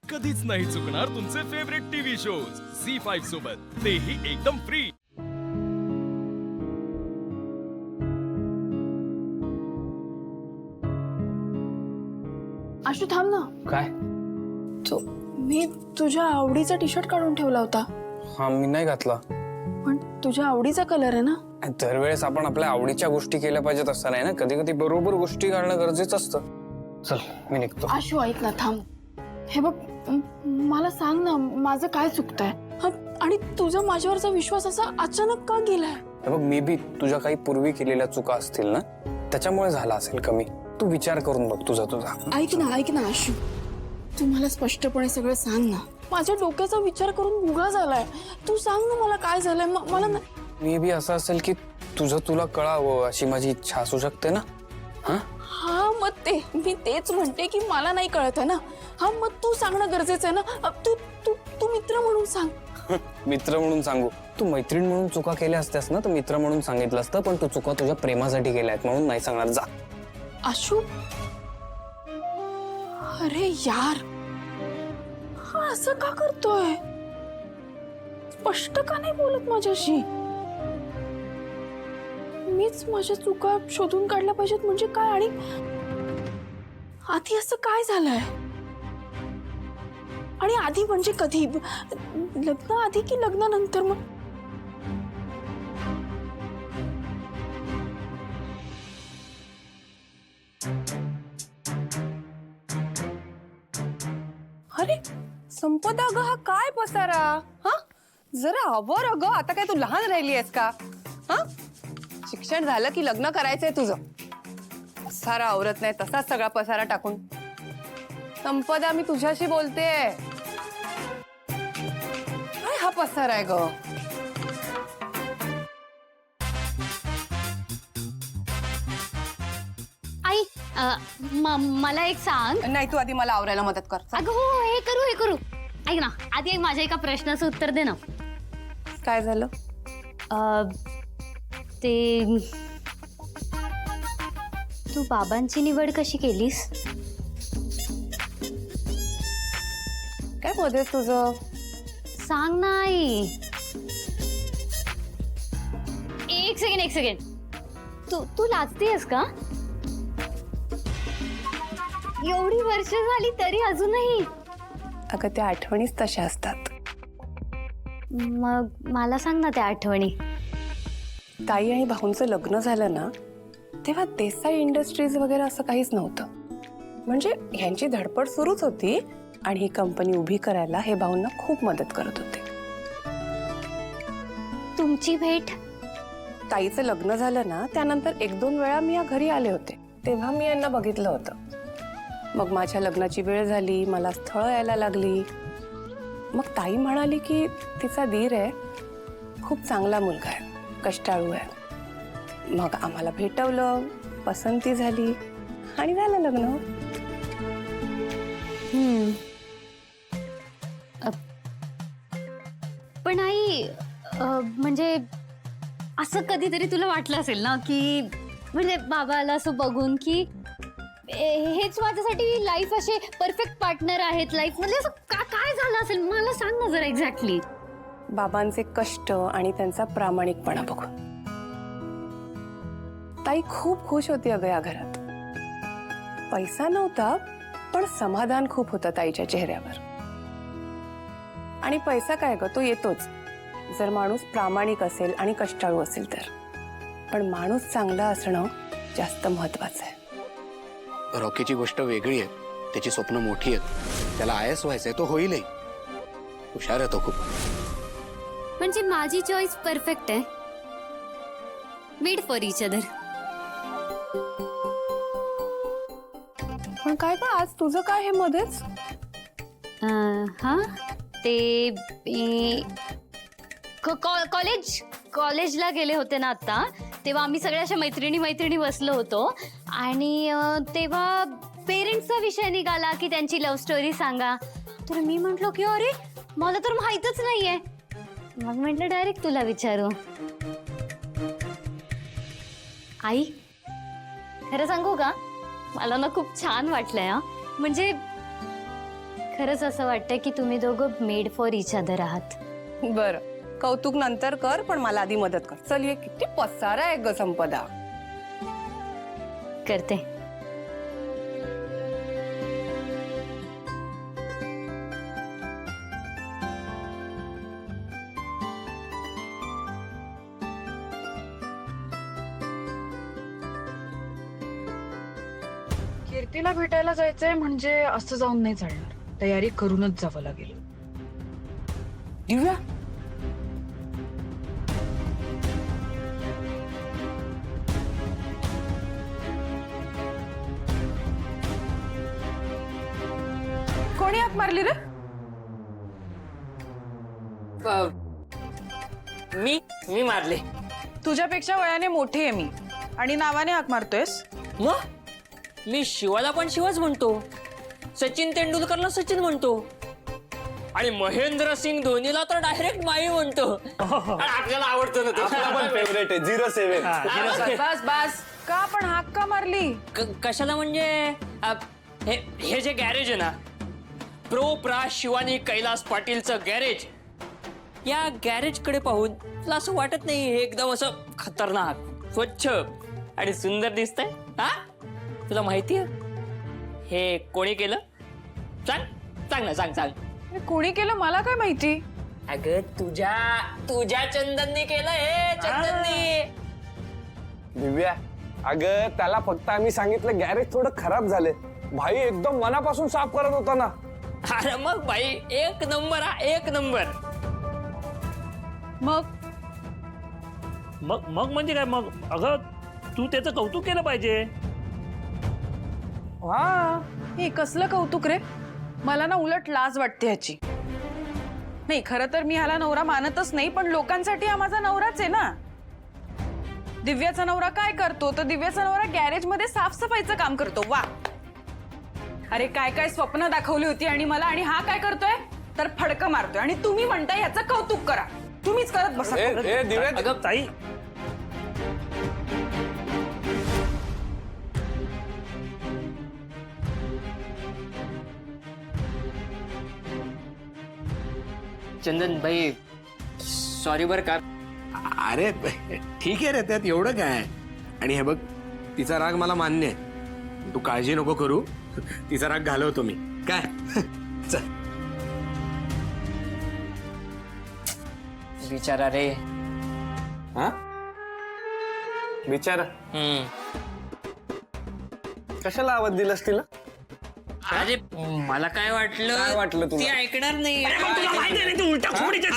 कधीच नाही चुकणार तुमचे फेवरेट टीव्ही शोज झी5 सोबत, तेही एकदम फ्री। आशू थांब ना। काय? तो मी तुझ्या आवडीचा टी शर्ट काढून ठेवला होता। हा मी नाही घातला। पण तुझ्या आवडीचा कलर आहे ना। दरवेळेस आपण आपल्या आवडीच्या गोष्टी केल्या पाहिजेत असं नाही ना, कधी कधी बरोबर गोष्टी घालणं गरजेचं असतं। चल मी निघतो। आशू ऐक ना, थांब। हे बघ, मला सांग ना माझं काय चुकतंय आणि तुझा माझ्यावरचा विश्वास असा अचानक का गेलाय? हे बघ, मी बी तुझ्या काही पूर्वी केलेल्या चुका असतील ना, त्याच्यामुळे झाला असेल कमी। तू विचार करून बघ तुझा। ऐक ना आशू, तू मला स्पष्टपणे सगळं सांग ना। माझ्या डोक्याचा विचार करून गुगा झालाय। तू सांग ना मला काय झालंय। मला मी बी असं असेल की तुला कळावं अशी माझी इच्छा असू शकते ना। हा मग मी तेच म्हणते की मला नाही कळत आहे ना। हा मग तू सांगणं गरजेचं आहे ना। तू मित्र म्हणून सांग। मित्र म्हणून सांगू? तू मैत्रीण म्हणून चुका केल्या असत्यास ना तर मित्र म्हणून सांगितलं असतं, पण तू चुका तुझ्या प्रेमासाठी केल्या आहेत म्हणून नाही सांगणार। जा। आशू, अरे यार, हा असं का करतोय? स्पष्ट का नाही बोलत माझ्याशी? मीच माझ्या चुका शोधून काढल्या पाहिजेत म्हणजे काय? आणि आधी असं काय झालंय? आणि आधी म्हणजे कधी? लग्न आधी की लग्नानंतर? मग अरे संपदा ग, हा काय पसारा? हा जरा आवर अग, आता काय तू लहान राहिली आहेस का? हा शिक्षण झालं की लग्न करायचंय तुझं। पसारा आवरत नाही तसाच सगळा पसारा टाकून। संपदा, मी तुझ्याशी बोलतेय। काय हा पसारा आहे ग? आई, मला एक सांग। नाही, तू आधी मला आवरायला मदत कर। अगं हो, हे करू। ऐक ना, आधी एक माझ्या एका प्रश्नाचं उत्तर दे ना। काय झालं? ते तू बाबांची निवड कशी केलीस? काय मध्येच तुझं? सांग ना आई। एक सेकंड, तू लाजतेस का? एवढी वर्ष झाली तरी अजूनही? अगं त्या आठवणीच तशा असतात। मग मला सांग ना त्या आठवणी। ताई आणि भाऊंचं लग्न झालं ना, तेव्हा देसाई इंडस्ट्रीज वगैरे असं काहीच नव्हतं। म्हणजे ह्यांची धडपड सुरूच होती आणि ही कंपनी उभी करायला हे भाऊंना खूप मदत करत होते। तुमची भेट? ताईचं लग्न झालं ना त्यानंतर 1-2 वेळा मी या घरी आले होते, तेव्हा मी यांना बघितलं होतं। मग माझ्या लग्नाची वेळ झाली, मला स्थळ यायला लागली। मग ताई म्हणाली की तिचा दीर आहे, खूप चांगला मुलगा आहे, कष्टाळू आहे। मग आम्हाला भेटवलं, पसंती झाली आणि झालं लग्न। पण आई, म्हणजे असं कधीतरी तुला वाटलं असेल ना की म्हणजे बाबाला असं बघून की हेच माझ्यासाठी लाईफ असे परफेक्ट पार्टनर आहेत लाईफ मध्ये, असं काय झालं असेल? मला सांग ना जरा एक्झॅक्टली। बाबांचे कष्ट आणि त्यांचा प्रामाणिकपणा बघून ताई खूप खुश होती अगं या घरात। पैसा नव्हता पण समाधान खूप होतं ताईच्या चेहऱ्यावर। आणि पैसा काय ग, तो येतोच जर माणूस प्रामाणिक असेल आणि कष्टाळू असेल तर। पण माणूस चांगला असणं जास्त महत्वाचं आहे। रॉकीची गोष्ट वेगळी आहे, त्याची स्वप्न मोठी आहेत, त्याला आयएस व्हायचंय, तो होईलही। हुशार आहे तो खूप। म्हणजे माझी चॉईस परफेक्ट आहे, मेड फॉर इच अदर। पण काय का आज तुझं काय हे मध्येच? हा ते कॉलेजला गेले होते ना आता, तेव्हा आम्ही सगळ्या अशा मैत्रिणी बसलो होतो आणि तेव्हा पेरेंट्सचा विषय निघाला की त्यांची लव्ह स्टोरी सांगा। तर मी म्हटलो की अरे मला तर माहीतच नाहीये। मग म्हटलं डायरेक्ट तुला विचारू। आई, खरं सांगू का, मला ना खूप छान वाटलंय। म्हणजे खरंच असं वाटतं की तुम्ही दोघं मेड फॉर इच अदर आहात. बरं, कौतुक नंतर कर, पण मला आधी मदत कर. चल, हे किती पसारा आहे ग संपदा. करते. कीर्तीला भेटायला जायचंय म्हणजे असं जाऊन नाही चालणार. तयारी करूनच जावं लागेल. दिव्या, कोणी हाक मारली रे? मी मारले. तुझ्यापेक्षा वयाने मोठी आहे मी आणि नावाने हाक मारतोयस. मग मी शिवाला पण शिवच म्हणतो, सचिन तेंडुलकरला सचिन म्हणतो आणि महेंद्र सिंग धोनीला तर डायरेक्ट माई म्हणतो. आणि आपल्याला आवडतो ना तो. फेवरेट आहे 07. बस बस, का पण हाक का मारली? कशाला म्हणजे हे जे गॅरेज आहे ना, प्रा शिवानी कैलास पाटीलचं गॅरेज, या गॅरेज कडे पाहून तुला असं वाटत नाही हे एकदम असं खतरनाक, स्वच्छ आणि सुंदर दिसतंय? हा, तुला माहितीये हे कोणी केलं? सांग ना, सांग. हे कोणी केलं मला काय माहिती? अगं तुझ्या चंदननी केलं हे, चंदननी. दिव्या, अगं त्याला फक्त आम्ही सांगितलं गॅरेज थोडं खराब झालंय. भाई एकदम मनापासून साफ करत होता ना. अरे मग भाई, एक नंबर हा, एक नंबर. मग मग म्हणजे काय? मग अगं तू त्याचं कौतुक केलं पाहिजे. हा, हे कसलं कौतुक रे? मला ना उलट लाज वाटते ह्याची. नाही, खरं तर मी ह्याला नवरा मानतच नाही, पण लोकांसाठी हा माझा नवराच आहे ना. दिव्याचा नवरा काय करतो? तर दिव्याचा नवरा गॅरेज मध्ये साफसफाईचं काम करतो. वा, अरे काय काय स्वप्न दाखवली होती आणि मला, आणि हा काय करतोय तर फडकं मारतोय. आणि तुम्ही म्हणताय ह्याचं कौतुक करा. तुम्हीच करत बसा. दिव्या, अगं ताई, चंदन भाई, सॉरी बर का. अरे ठीक आहे रे, त्यात एवढं काय. आणि हे बघ, तिचा राग मला मान्य आहे, तू काळजी नको करू. तिचा राग घालवतो मी काय. चल. बिचारा रे. हा, बिचारा. कशाला आवाज दिलास तिला? अरे मला काय काय वाटलं तुला? ती ऐकणार नाही. तुला माहिती आहे ना, तू उलटा खोडीच्या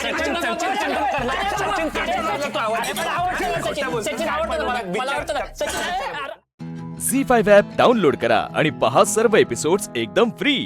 झी5 ॲप डाउनलोड करा आणि पहा सर्व एपिसोड्स एकदम फ्री.